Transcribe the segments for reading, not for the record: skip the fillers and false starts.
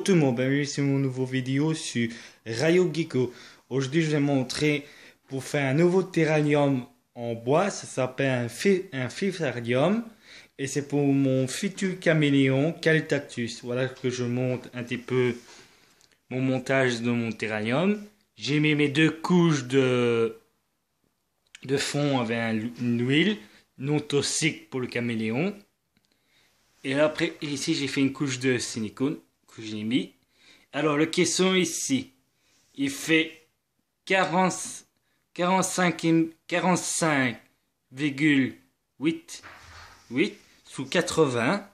Bonjour tout le monde, bienvenue sur mon nouveau vidéo sur Rayo Gecko. Aujourd'hui je vais montrer pour faire un nouveau terrarium en bois, ça s'appelle un fifarium et c'est pour mon futur caméléon Caltatus. Voilà que je monte un petit peu mon montage de mon terrarium. J'ai mis mes deux couches de fond avec une huile non toxique pour le caméléon. Et après, ici, j'ai fait une couche de silicone que j'ai mis. Alors, le caisson ici, il fait 45,8 sous 80.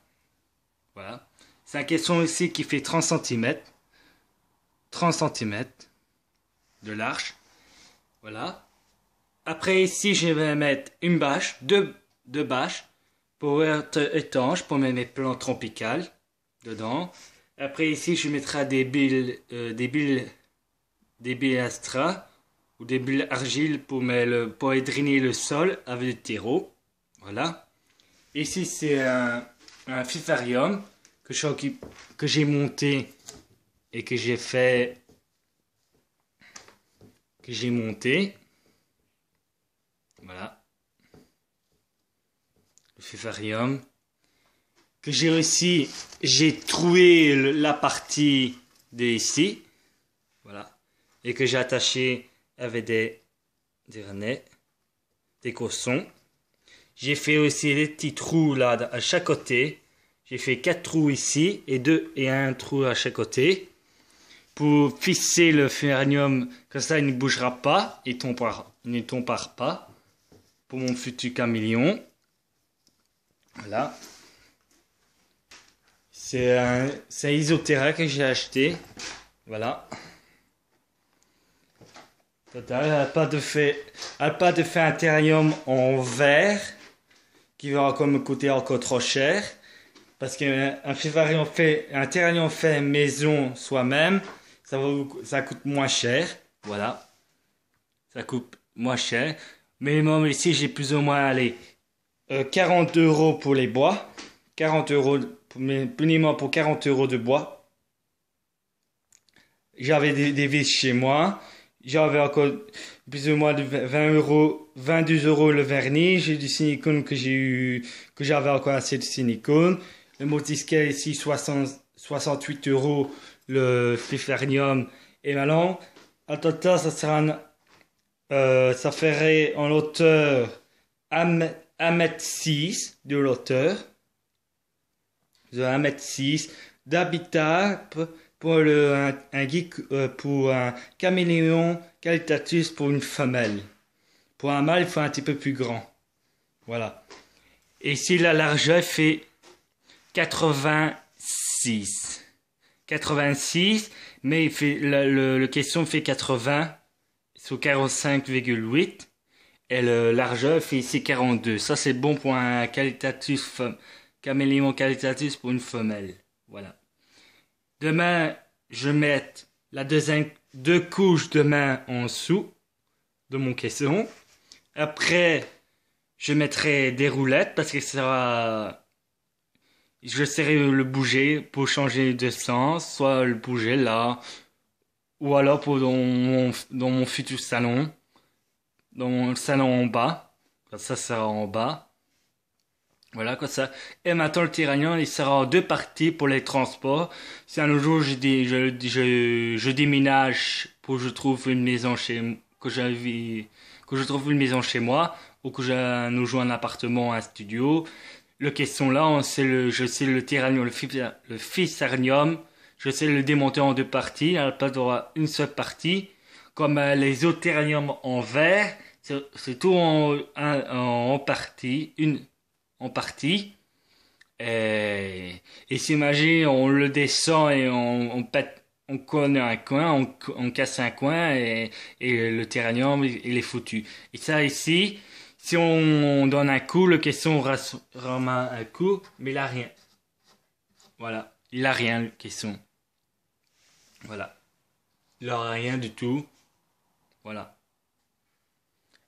Voilà. C'est un caisson ici qui fait 30 cm. 30 cm de large. Voilà. Après, ici, je vais mettre une bâche, deux bâches, pour être étanche, pour mettre mes plantes tropicales dedans. Après ici, je mettrai des billes Astra ou des billes argile pour drainer le sol avec du terreau. Voilà. Ici, c'est un fifarium que j'ai monté et que j'ai monté. Voilà. Le fifarium que j'ai réussi, j'ai trouvé la partie de ici, voilà, et que j'ai attaché avec des harnais, des cossons. J'ai fait aussi des petits trous là à chaque côté. J'ai fait 4 trous ici et un trou à chaque côté pour fixer le fifarium, comme ça il ne bougera pas, il ne tombera pas pour mon futur caméléon. Voilà. C'est un Isoterra que j'ai acheté. Voilà. Total, elle n'a pas de fait un terrarium en verre qui va encore me coûter encore trop cher. Parce qu'un terrarium fait maison soi-même, ça coûte moins cher. Voilà. Ça coûte moins cher. Minimum ici, j'ai plus ou moins 40 € pour les bois. 40 €, minimum pour 40 € de bois. J'avais des vis chez moi. J'avais encore plus ou moins de 20 €, 22 € le vernis. J'ai du silicone que j'avais encore assez de silicone. Le multiscale ici, 68 € le fifarium. Et maintenant, à total, ça ferait en hauteur 1,6 m de hauteur. De 1,6 m d'habitat pour un caméléon Caltatus pour une femelle. Pour un mâle, il faut un petit peu plus grand. Voilà. Et ici, la largeur fait 86. 86, mais le caisson fait 80 sur 45,8. Et la largeur fait ici 42. Ça, c'est bon pour un caméléon Caltatus pour une femelle. Voilà. Demain, je vais mettre deux couches de main en dessous de mon caisson. Après, je mettrai des roulettes parce que je serai le bouger pour changer de sens, soit le bouger là, ou alors dans mon futur salon, dans mon salon en bas. Ça sera en bas. Voilà, comme ça. Et maintenant, le terrarium, il sera en deux parties pour les transports. Si un jour je déménage pour que je trouve une maison que je trouve une maison chez moi, ou que nous joue un appartement, un studio, le caisson là, je sais le terrarium, le fifarium, je sais le démonter en deux parties. Il n'y a pas d'avoir une seule partie. Comme les autres terrariums en verre, c'est tout en partie, en partie. Et s'imagine, on le descend et on pète, on cogne un coin, on casse un coin et le terrarium, il est foutu. Et ça ici, si on donne un coup, le caisson ramasse un coup, mais il a rien. Voilà. Il a rien, le caisson. Voilà. Il a rien du tout. Voilà.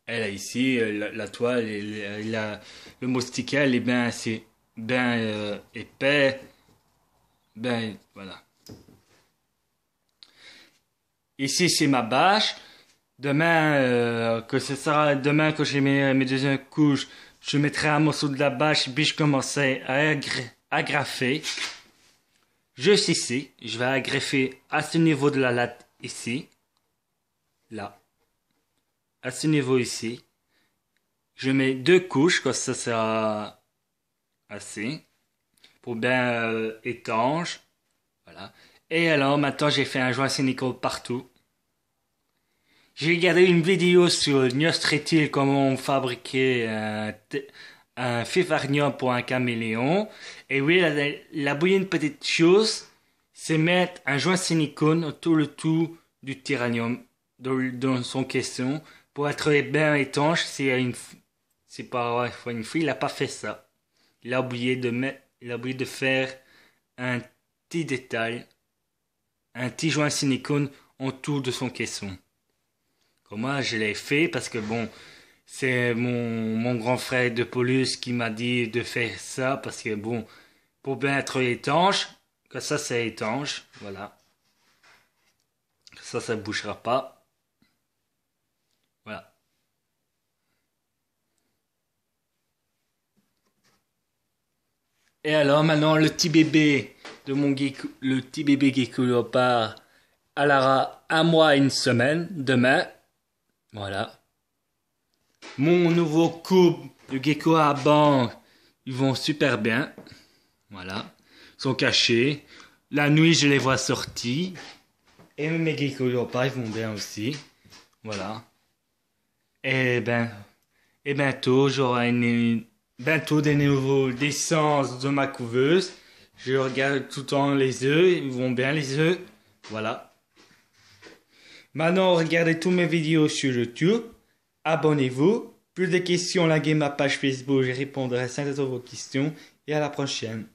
Elle a ici, la toile, le moustiquaire, est bien assez, bien épais, ben voilà. Ici, c'est ma bâche. Demain, demain que j'ai mes deuxièmes couches, je mettrai un morceau de la bâche, puis je commencerai à agrafer. Juste ici, je vais aggrafer à ce niveau de la latte ici. Là. À ce niveau ici. Je mets 2 couches, comme ça sera assez. Pour bien étanche. Voilà. Et alors, maintenant, j'ai fait un joint silicone partout. J'ai regardé une vidéo sur Neostretil, comment fabriquer un fibranium pour un caméléon. Et oui, la bouillie, petite chose, c'est mettre un joint silicone autour le tout du titanium dans son caisson pour être bien étanche. C'est pas une fois, il a pas fait ça. Il a oublié de faire un petit détail, un petit joint silicone autour de son caisson. Comme moi, je l'ai fait parce que bon, c'est mon grand frère de Paulus qui m'a dit de faire ça parce que bon, pour bien être étanche, que ça c'est étanche, voilà. Ça bougera pas. Voilà. Et alors maintenant le petit bébé de mon gecko, le petit bébé gecko léopard, elle aura 1 mois et 1 semaine demain. Voilà. Mon nouveau couple de gecko à banc, ils vont super bien. Voilà. Ils sont cachés. La nuit, je les vois sortis. Et mes geckos léopards, ils vont bien aussi. Voilà. Et bientôt, j'aurai bientôt des nouveaux naissances de ma couveuse. Je regarde tout le temps les œufs. Ils vont bien les œufs. Voilà. Maintenant, regardez toutes mes vidéos sur YouTube. Abonnez-vous. Plus de questions, likez ma page Facebook. Je répondrai à 5 de vos questions. Et à la prochaine.